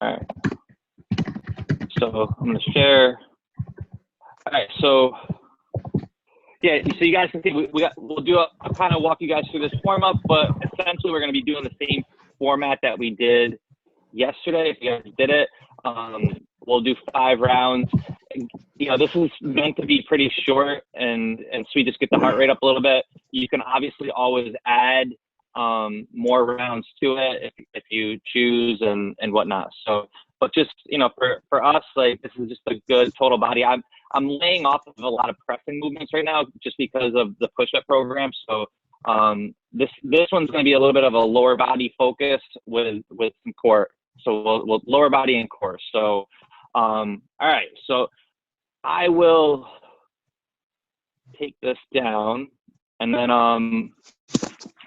All right. So I'm going to share. All right. So yeah, so you guys can see we'll do I'll kind of walk you guys through this warm up, but essentially we're going to be doing the same format that we did yesterday. If you guys did it, we'll do 5 rounds. You know, this is meant to be pretty short and so we just get the heart rate up a little bit. You can obviously always add more rounds to it if you choose and whatnot. So, but just, you know, for us, like, this is just a good total body. I'm laying off of a lot of pressing movements right now just because of the push-up program. So this one's going to be a little bit of a lower body focus with some core. So we'll lower body and core. So all right, so I will take this down and then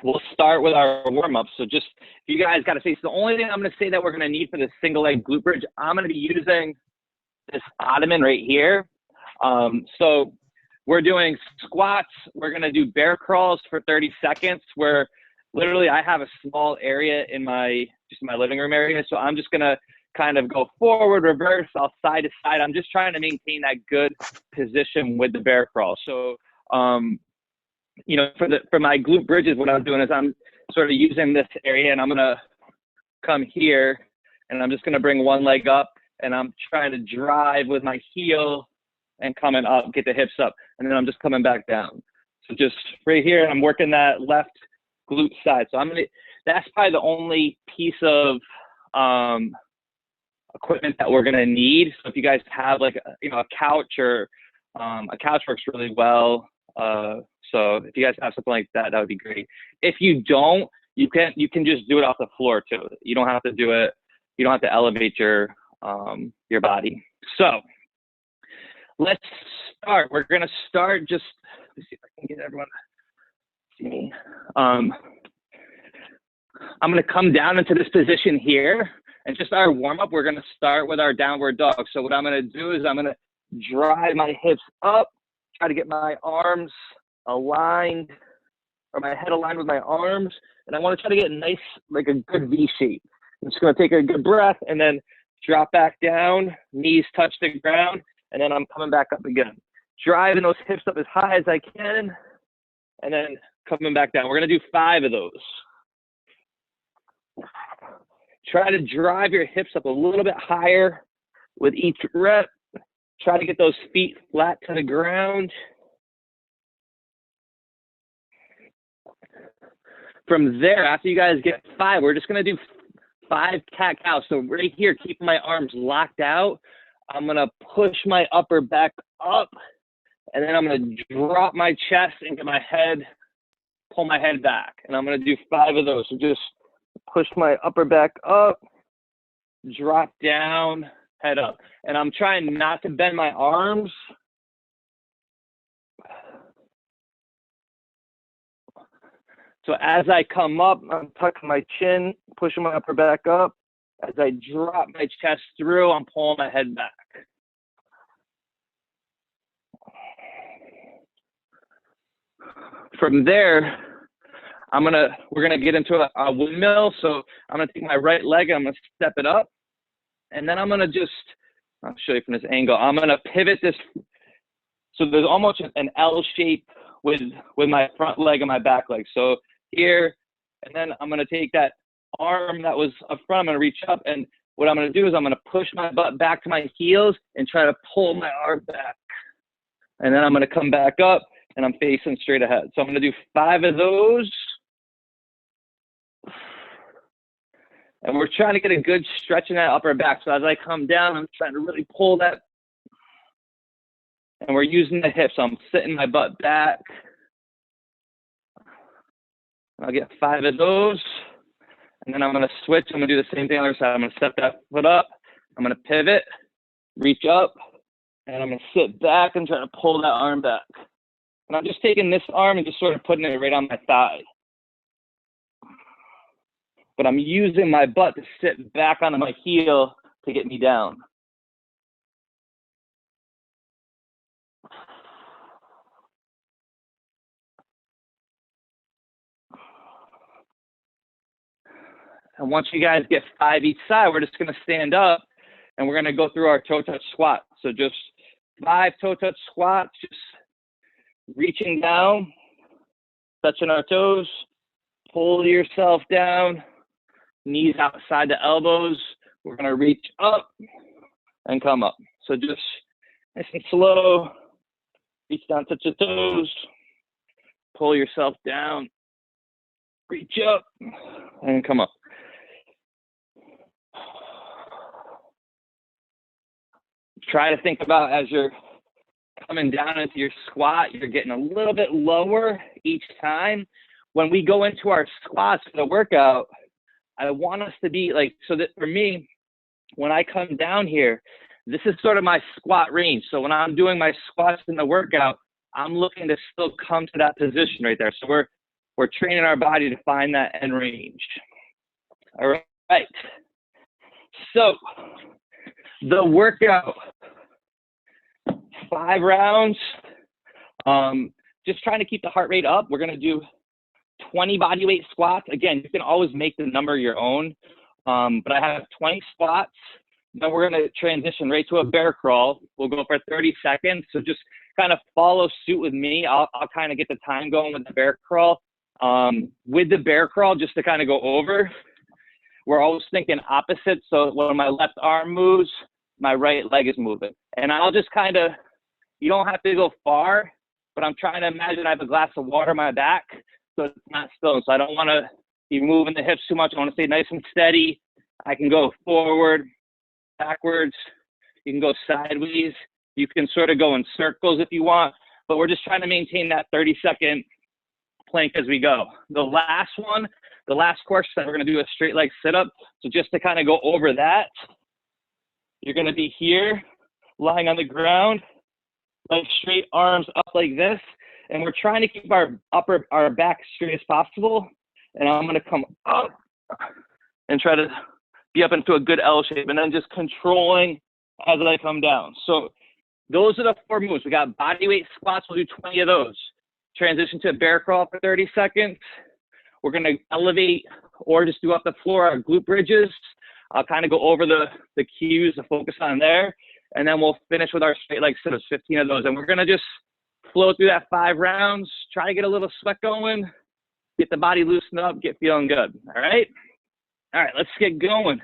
we'll start with our warm-up. So just, you guys got to say, so the only thing I'm going to say that we're going to need for this single leg glute bridge, I'm going to be using this ottoman right here. So we're doing squats. We're going to do bear crawls for 30 seconds where literally I have a small area in my living room area. So I'm just going to kind of go forward, reverse, I'll side to side. I'm just trying to maintain that good position with the bear crawl. So, you know, for my glute bridges, what I'm doing is I'm sort of using this area and I'm going to come here and I'm just going to bring one leg up and I'm trying to drive with my heel and coming up, get the hips up. And then I'm just coming back down. So just right here, I'm working that left glute side. So that's probably the only piece of equipment that we're going to need. So if you guys have like, you know, a couch or a couch works really well. So if you guys have something like that, that would be great. If you don't, you can just do it off the floor too. You don't have to do it. You don't have to elevate your body. So let's start. We're going to start just, let me see if I can get everyone to see me. I'm going to come down into this position here. And just our warm-up, we're going to start with our downward dog. So what I'm going to do is I'm going to drive my hips up, try to get my arms aligned, or my head aligned with my arms. And I want to try to get a nice, like a good V shape. I'm just going to take a good breath and then drop back down, knees touch the ground, and then I'm coming back up again. Driving those hips up as high as I can, and then coming back down. We're going to do 5 of those. Try to drive your hips up a little bit higher with each rep. Try to get those feet flat to the ground. From there, after you guys get 5, we're just going to do 5 cat-cows. So right here, keeping my arms locked out, I'm going to push my upper back up, and then I'm going to drop my chest and get my head, pull my head back. And I'm going to do 5 of those. So just push my upper back up, drop down, head up. And I'm trying not to bend my arms. So as I come up, I'm tucking my chin, pushing my upper back up. As I drop my chest through, I'm pulling my head back. From there, we're gonna get into a windmill. So I'm gonna take my right leg, I'm gonna step it up, and then I'm gonna I'll show you from this angle. I'm gonna pivot this. So there's almost an L shape with my front leg and my back leg. So here, and then I'm gonna take that arm that was up front, I'm gonna reach up, and what I'm gonna do is I'm gonna push my butt back to my heels and try to pull my arm back. And then I'm gonna come back up and I'm facing straight ahead. So I'm gonna do 5 of those. And we're trying to get a good stretch in that upper back. So as I come down, I'm trying to really pull that. And we're using the hips. So I'm sitting my butt back. I'll get 5 of those. And then I'm going to switch. I'm going to do the same thing on the other side. I'm going to step that foot up. I'm going to pivot, reach up, and I'm going to sit back and try to pull that arm back. And I'm just taking this arm and just sort of putting it right on my thigh. But I'm using my butt to sit back onto my heel to get me down. And once you guys get 5 each side, we're just gonna stand up and we're gonna go through our toe touch squat. So just 5 toe touch squats, just reaching down, touching our toes, pull yourself down, knees outside the elbows. We're gonna reach up and come up. So just nice and slow, reach down, touch your toes, pull yourself down, reach up and come up. Try to think about as you're coming down into your squat, you're getting a little bit lower each time. When we go into our squats for the workout, I want us to be like, so that for me, when I come down here, this is sort of my squat range. So when I'm doing my squats in the workout, I'm looking to still come to that position right there. So we're training our body to find that end range. All right. So the workout, 5 rounds, just trying to keep the heart rate up. We're going to do 20 body weight squats. Again, you can always make the number your own, but I have 20 squats. Then we're going to transition right to a bear crawl. We'll go for 30 seconds. So just kind of follow suit with me. I'll kind of get the time going with the bear crawl. With the bear crawl, just to kind of go over, we're always thinking opposite. So when my left arm moves, my right leg is moving. And I'll just kind of, you don't have to go far, but I'm trying to imagine I have a glass of water on my back, so it's not still. So I don't want to be moving the hips too much. I want to stay nice and steady. I can go forward, backwards. You can go sideways. You can sort of go in circles if you want, but we're just trying to maintain that 30-second plank as we go. The last one, the last course that we're going to do a straight leg sit-up. So just to kind of go over that, you're going to be here, lying on the ground, legs straight, arms up like this, and we're trying to keep our back straight as possible. And I'm going to come up and try to be up into a good L shape, and then just controlling as I come down. So those are the 4 moves. We got body weight squats. We'll do 20 of those. Transition to a bear crawl for 30 seconds. We're going to elevate or just do off the floor our glute bridges. I'll kind of go over the cues to focus on there. And then we'll finish with our straight leg sit-ups, 15 of those. And we're going to just flow through that 5 rounds, try to get a little sweat going, get the body loosened up, get feeling good. All right? All right, let's get going.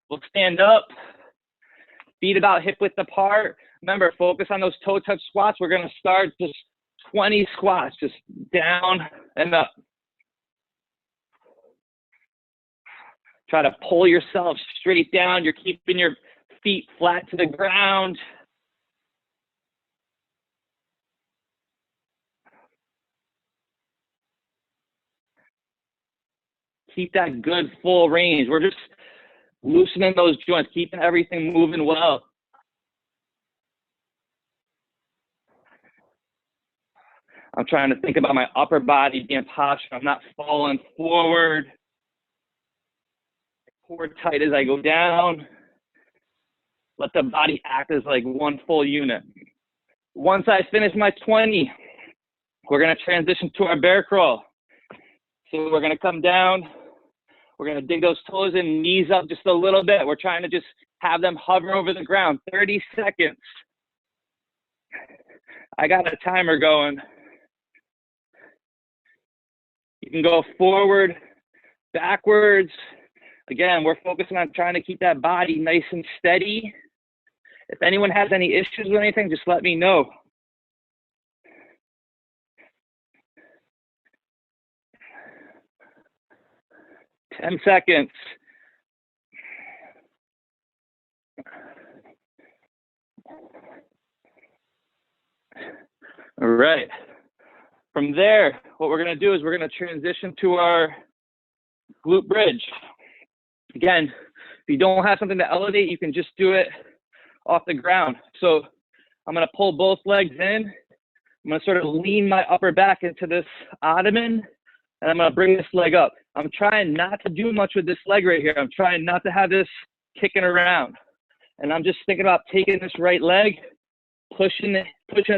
We'll stand up, feet about hip width apart. Remember, focus on those toe touch squats. We're going to start just 20 squats, just down and up. Try to pull yourself straight down. You're keeping your feet flat to the ground. Keep that good full range. We're just loosening those joints, keeping everything moving well. I'm trying to think about my upper body being postured. I'm not falling forward. Core tight as I go down. Let the body act as like one full unit. Once I finish my 20, we're going to transition to our bear crawl. So we're going to come down. We're going to dig those toes in, knees up just a little bit. We're trying to just have them hover over the ground. 30 seconds. I got a timer going. You can go forward, backwards. Again, we're focusing on trying to keep that body nice and steady. If anyone has any issues with anything, just let me know. Ten seconds. All right. From there, what we're going to do is we're going to transition to our glute bridge. Again, if you don't have something to elevate, you can just do it off the ground. So I'm going to pull both legs in. I'm going to sort of lean my upper back into this ottoman, and I'm going to bring this leg up. I'm trying not to do much with this leg right here. I'm trying not to have this kicking around. And I'm just thinking about taking this right leg, pushing it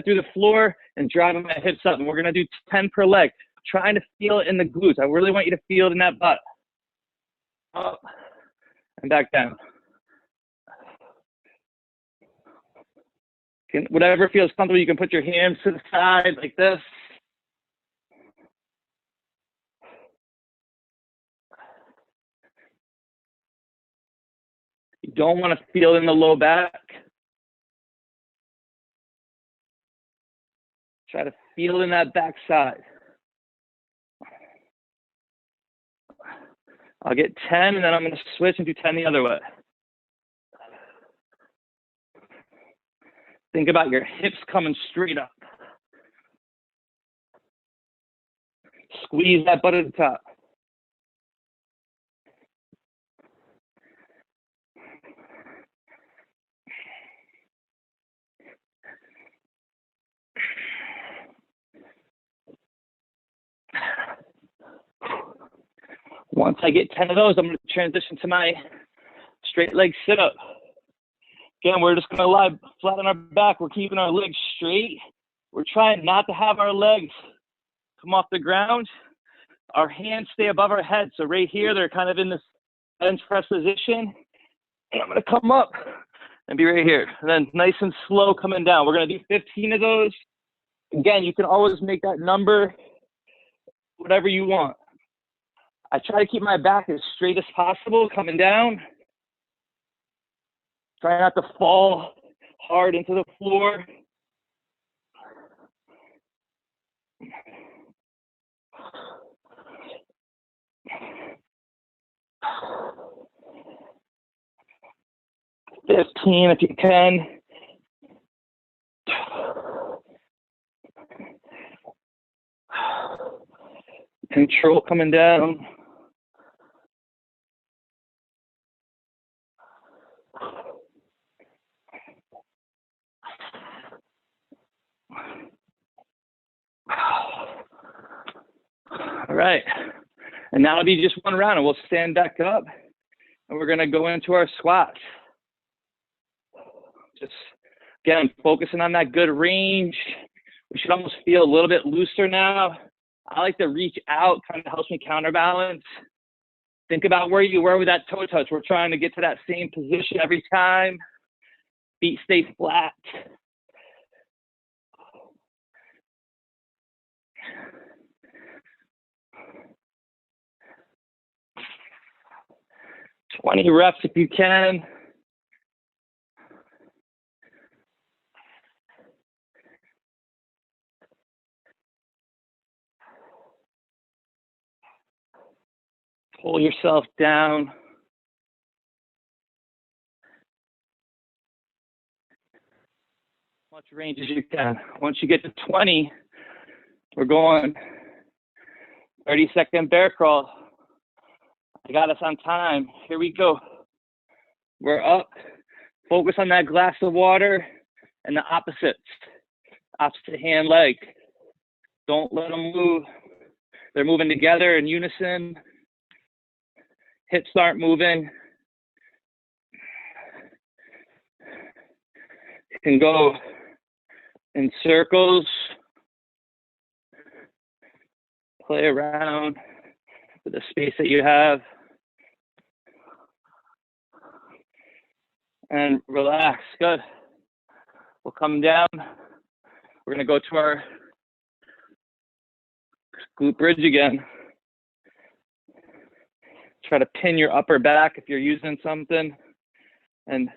through the floor, and driving my hips up. And we're going to do 10 per leg, trying to feel it in the glutes. I really want you to feel it in that butt. up and back down. Whatever feels comfortable, you can put your hands to the side like this. You don't want to feel in the low back. Try to feel in that back side. I'll get 10, and then I'm going to switch and do 10 the other way. Think about your hips coming straight up. Squeeze that butt at the top. Once I get 10 of those, I'm going to transition to my straight leg sit-up. Again, we're just going to lie flat on our back. We're keeping our legs straight. We're trying not to have our legs come off the ground. Our hands stay above our head. So right here, they're kind of in this bench press position. And I'm going to come up and be right here. And then nice and slow coming down. We're going to do 15 of those. Again, you can always make that number whatever you want. I try to keep my back as straight as possible coming down. Try not to fall hard into the floor. $15 if you can. Control coming down. All right, and now it'll be just one round, and we'll stand back up, and we're going to go into our squats. Just, again, focusing on that good range. We should almost feel a little bit looser now. I like to reach out, kind of helps me counterbalance. Think about where you were with that toe touch. We're trying to get to that same position every time. Feet stay flat. "20 reps if you can." Pull yourself down. As much range as you can. Once you get to 20, we're going 30-second bear crawl. I got us on time. Here we go. We're up. Focus on that glass of water and the opposite hand leg. Don't let them move. They're moving together in unison. Hips aren't moving. You can go in circles. Play around with the space that you have. And relax. Good. We'll come down. We're going to go to our glute bridge again. Try to pin your upper back if you're using something. And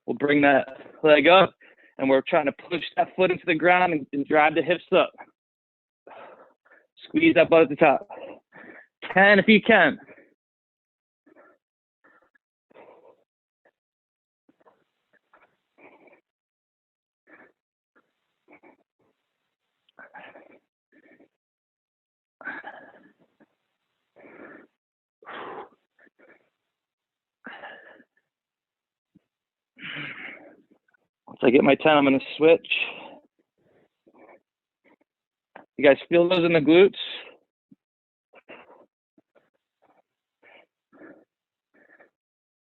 we'll bring that leg up. And we're trying to push that foot into the ground and drive the hips up. Squeeze that butt at the top. 10 if you can. Once I get my 10, I'm going to switch. You guys feel those in the glutes?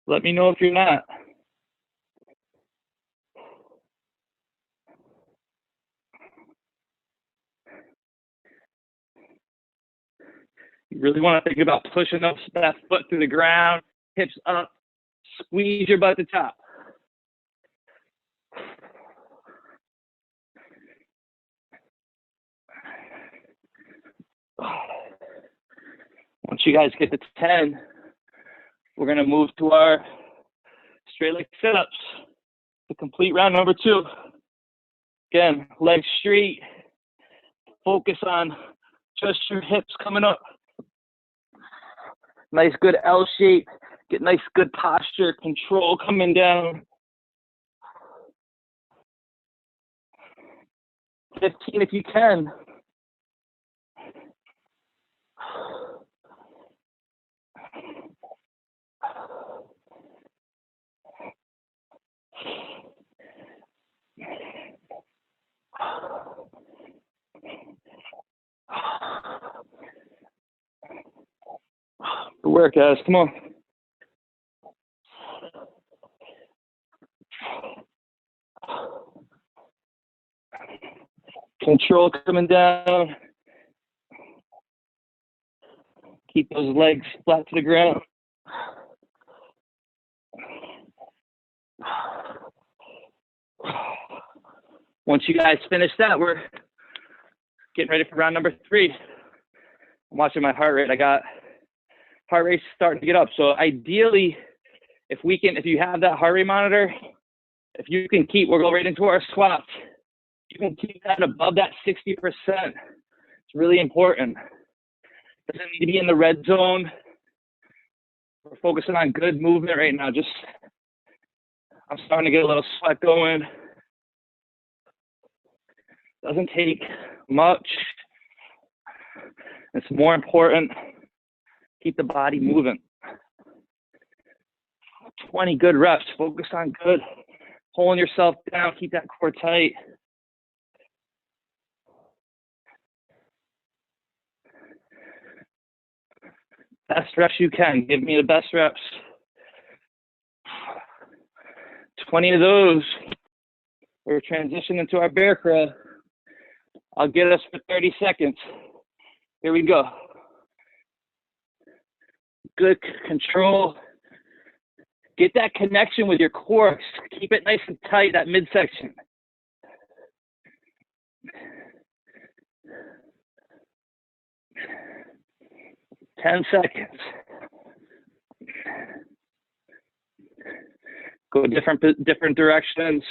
Let me know if you're not. really want to think about pushing up that foot through the ground, hips up, squeeze your butt to top. Once you guys get to 10, we're going to move to our straight leg sit-ups to complete round number 2. Again, legs straight. Focus on just your hips coming up. Nice, good L shape. Get nice, good posture. Control coming down. 15 if you can. Good work, guys. Come on. Control coming down. Keep those legs flat to the ground. Once you guys finish that, we're getting ready for round number 3. I'm watching my heart rate. I got heart rate starting to get up. So ideally, if you have that heart rate monitor, if you can keep, we'll go right into our squats. You can keep that above that 60%. It's really important. Doesn't need to be in the red zone. We're focusing on good movement right now. I'm starting to get a little sweat going. Doesn't take much. It's more important. Keep the body moving. 20 good reps. Focus on good. Pulling yourself down. Keep that core tight. Best reps you can. Give me the best reps. 20 of those. We're transitioning to our bear crawl. I'll get us for 30 seconds. Here we go. Good control. Get that connection with your core. Keep it nice and tight, that midsection. Ten seconds. Go different directions.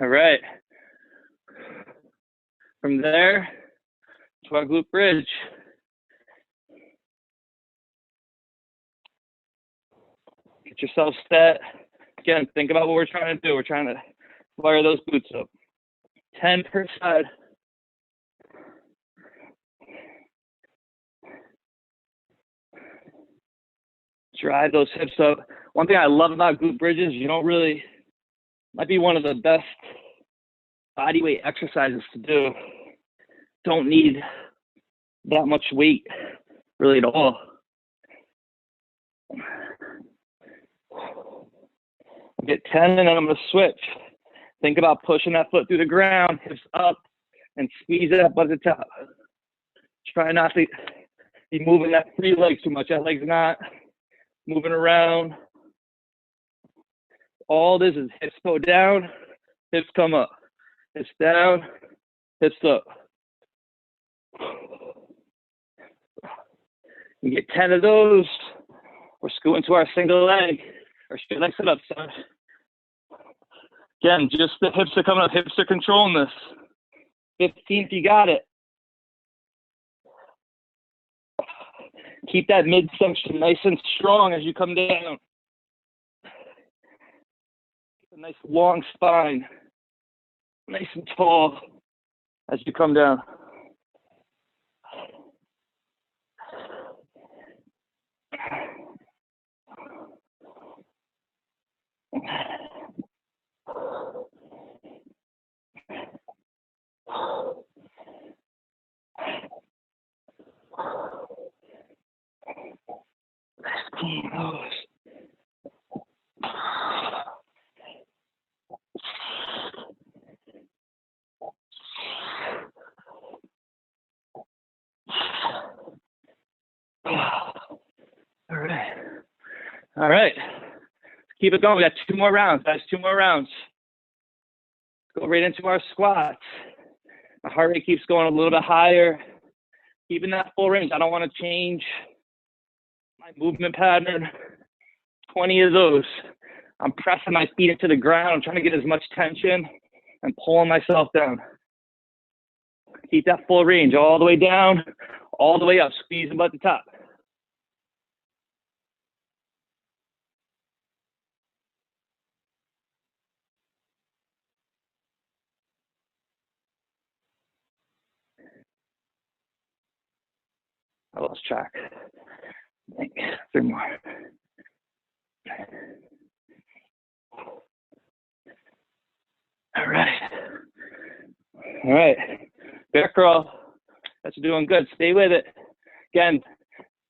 All right. From there to our glute bridge. Get yourself set. Again, think about what we're trying to do. We're trying to fire those glutes up. 10 per side. Drive those hips up. One thing I love about glute bridges, might be one of the best body weight exercises to do. Don't need that much weight really at all. I'll get 10 and then I'm going to switch. Think about pushing that foot through the ground, hips up, and squeeze it up at the top. Try not to be moving that free leg too much. That leg's not moving around. All this is hips go down, hips come up. Hips down, hips up. You get 10 of those. We're scooting to our single leg, or straight leg sit up. Sorry. Again, just the hips are coming up. Hips are controlling this. 15 if you got it. Keep that midsection nice and strong as you come down. A nice long spine. Nice and tall as you come down. All right. All right. Keep it going. We got 2 more rounds, guys. 2 more rounds. Go right into our squats. My heart rate keeps going a little bit higher. Keeping that full range. I don't want to change my movement pattern. 20 of those. I'm pressing my feet into the ground. I'm trying to get as much tension and pulling myself down. Keep that full range all the way down, all the way up. Squeeze them at the top. I lost track. I think 3 more. All right. All right. Bear crawl. That's doing good. Stay with it. Again,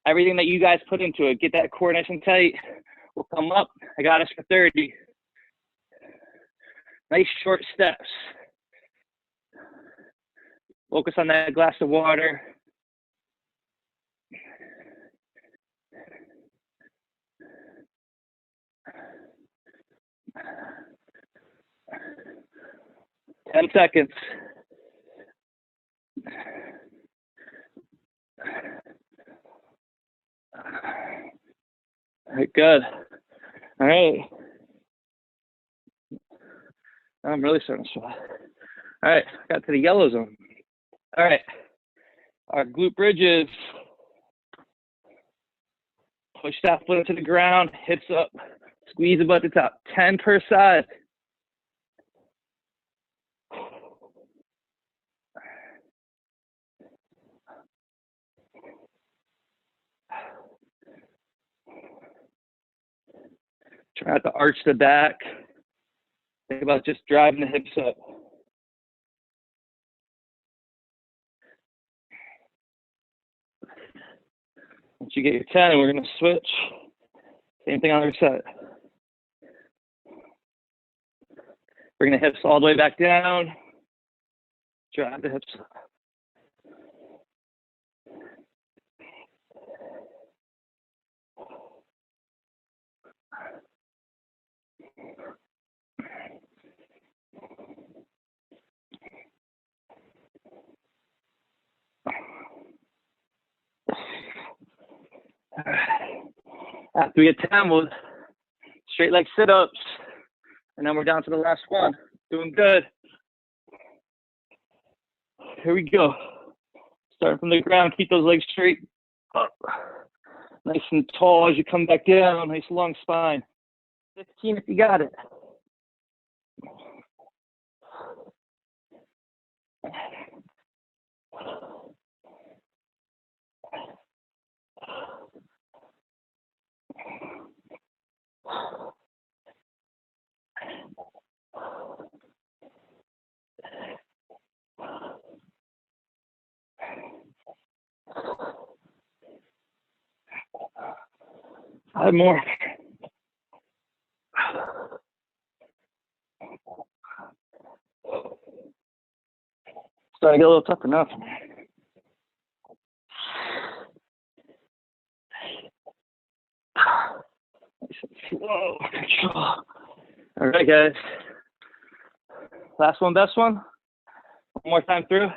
everything that you guys put into it, get that core nice and tight. We'll come up. I got us for 30. Nice short steps. Focus on that glass of water. Ten seconds. All right, good. All right. I'm really starting to sweat. All right, got to the yellow zone. All right, our glute bridges. Push that foot into the ground, hips up, squeeze above the top. 10 per side. Try not to arch the back. Think about just driving the hips up. Once you get your 10, we're going to switch. Same thing on the other side. Bring the hips all the way back down. Drive the hips up. After we get 10, we'll straight leg sit-ups, and then we're down to the last one. Doing good. Here we go. Starting from the ground, keep those legs straight up. Nice and tall as you come back down. Nice long spine. 15 if you got it. Five more. Starting to get a little tougher now for me. Nice and slow. Control. All right, guys. Last one, best one. One more time through.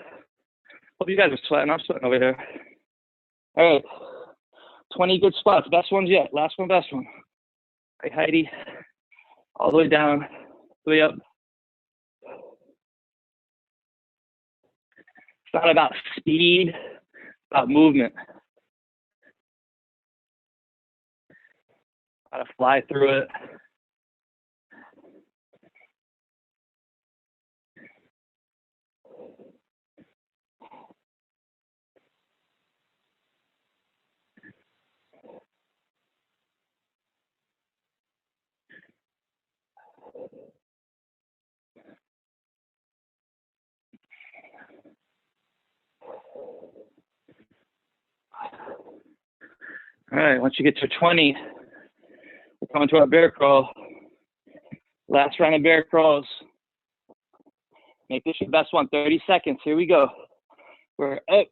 Hope you guys are sweating. I'm sweating over here. All right. 20 good spots. Best ones yet. Last one, best one. All right, Heidi. All the way down, all the way up. It's not about speed, it's about movement. Gotta fly through it. All right, once you get to 20, we're coming to our bear crawl. Last round of bear crawls. Make this your best one, 30 seconds. Here we go. We're up.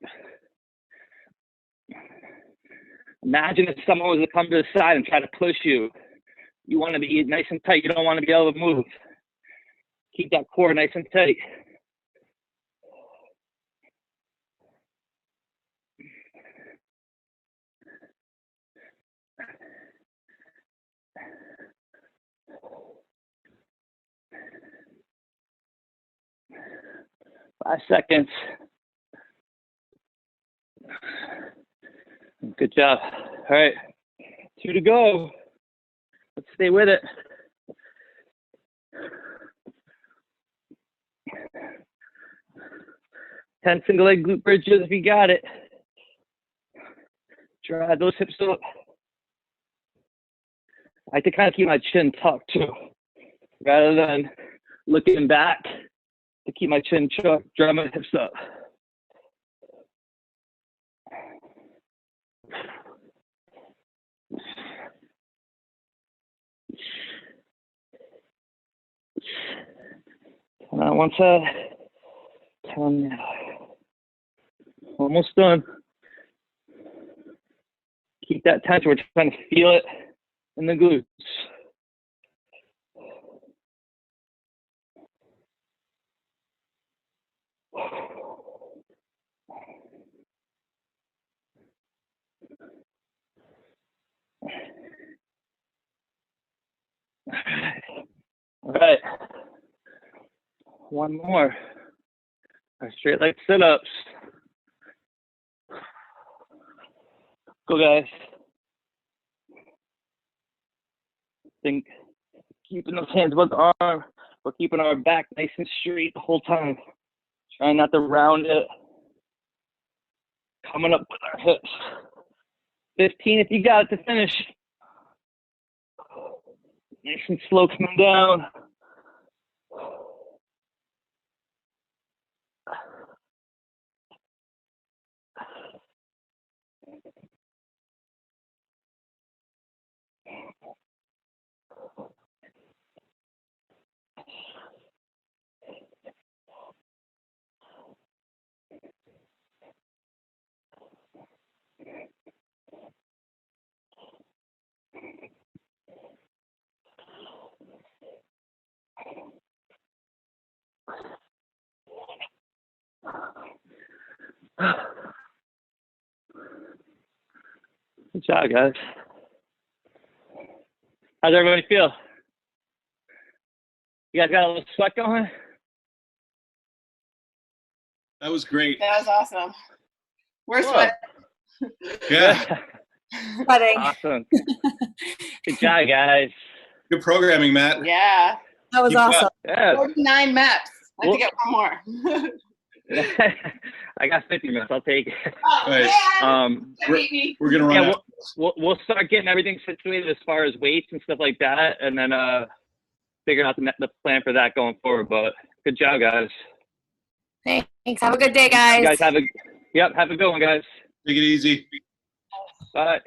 Imagine if someone was to come to the side and try to push you. You want to be nice and tight. You don't want to be able to move. Keep that core nice and tight. Five seconds. Good job. All right, 2 to go. Let's stay with it. Ten single leg glute bridges if you got it. Drive those hips up. I like to kind of keep my chin tucked too, rather than looking back. To keep my chin tucked, drive my hips up. Turn on one side. Turn on the other. Almost done. Keep that tension. We're trying to feel it in the glutes. All right. One more. Our straight leg sit-ups. Go, guys. Think keeping those hands above the arm. We're keeping our back nice and straight the whole time. Trying not to round it. Coming up with our hips. 15 if you got it to finish. Nice and slow coming down. Good job, guys. How's everybody feel? You guys got a little sweat going? That was great. That was awesome. We're sweating. Yeah. Sweating. Awesome. Good job, guys. Good programming, Matt. Yeah. That was awesome. Yeah. 49 maps. I have to get one more. I got 50 minutes. I'll take it. Oh, Nice. man. We're gonna run out. We'll start getting everything situated as far as weights and stuff like that, and then figure out the plan for that going forward. But good job, guys. Thanks. Have a good day, guys. You guys have a good one, guys. Take it easy. Bye.